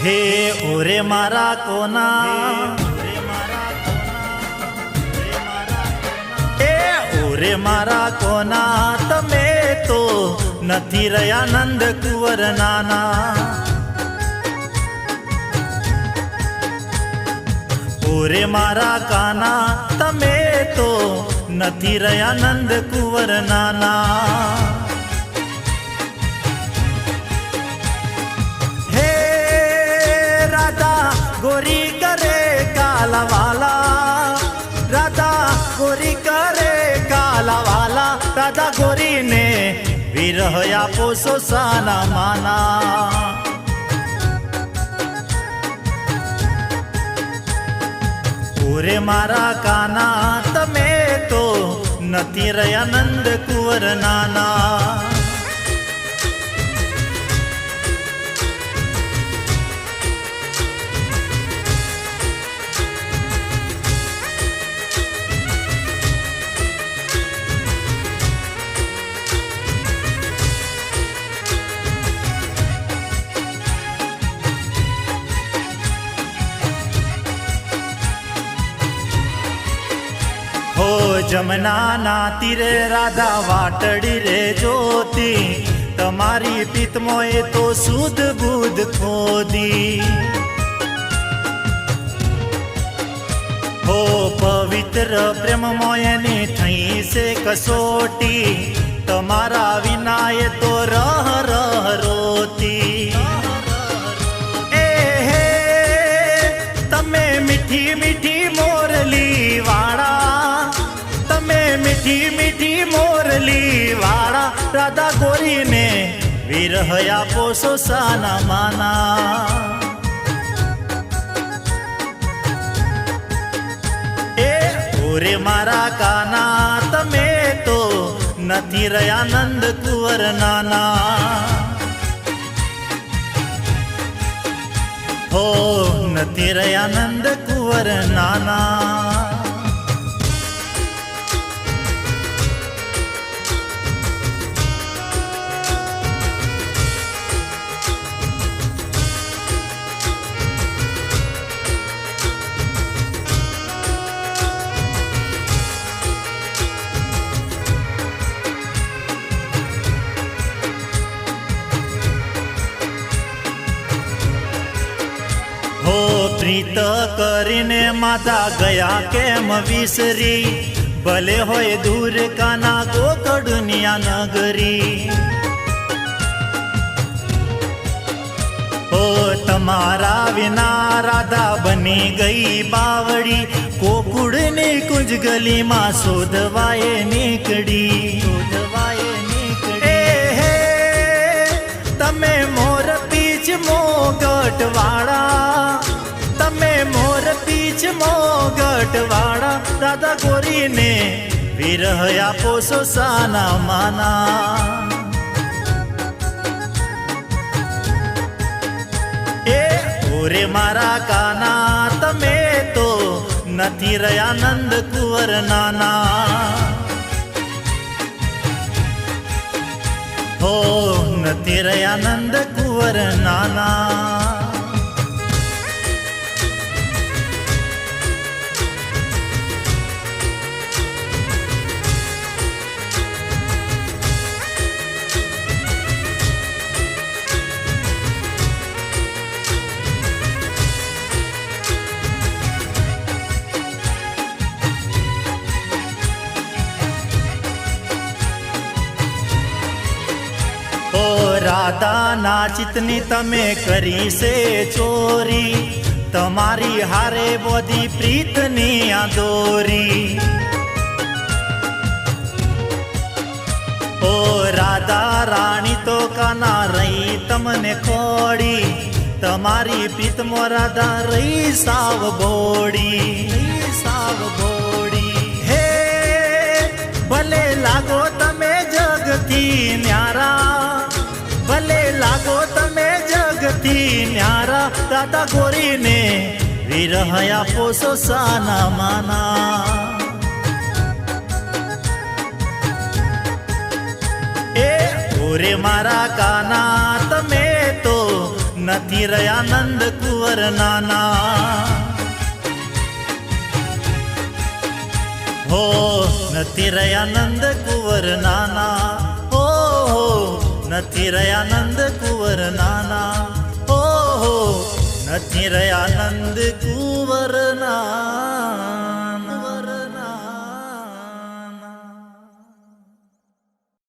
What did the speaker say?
हे ओरे मारा कोना ए ओरे मारा कोना तमे तो નથી રહ્યા નંદ કુંવર નાના ઓરે મારા કાના તમે તો નથી રહ્યા નંદ કુંવર નાના गोरी करे काला वाला राधा गोरी करे काला वाला राधा गोरी ने विरह आपो सोसाना माना ओरे मारा काना तमे तो नथी रया नंद कुंवर नाना हो जमना ना तीरे राधा वाटड़ी रे जोती तमारी पीत मोए तो सुध बुध खोदी हो पवित्र प्रेम मोयनी थई से कसोटी तमारा विनाय तो रह रह रोती ए हे तमे मीठी मीठी मोरली वाड़ा मीठी मीठी मोरली वाड़ा राधा गोरी ने विरह आपो सोसाना माना ए ओरे मारा काना तमे तो નથી રહ્યા નંદ કુંવર નાના हो નથી રહ્યા નંદ કુંવર નાના हो प्रीत करीने माता गया केम विसरी भले होय दूर काना गोकड़निया नगरी हो तमारा विना राधा बनी गई बावड़ी कोकुड़नी कुंज गली मां शोधवाए निकड़ी ए हे तमे मोर पीछ मोगट वाड़ा तमे मोर पीछ मोगट वाड़ा राधा गोरी ने विरह आपो सोसाना माना ए ओरे मारा काना तमे तो નથી રહ્યા નંદ કુંવર નાના हो નથી રહ્યા નંદ કુંવર નાના राधा नाचितनी तमे करी से चोरी तमारी हारे बोधी प्रीतनी आदोरी ओ राधा रानी तो काना रही तमने खोड़ी तमारी प्रीत मो राधा रही साव बोड़ी साव દાદા ગોરીને વિરહયા પોસો સાના માના એ ઓરે મારા કાના તમે તો નથી રહ્યા નંદ કુંવર નાના હો નથી રહ્યા નંદ કુંવર નાના હો નથી રહ્યા નંદ કુંવર નાના હો નથી રહ્યા નંદ કુંવર નાના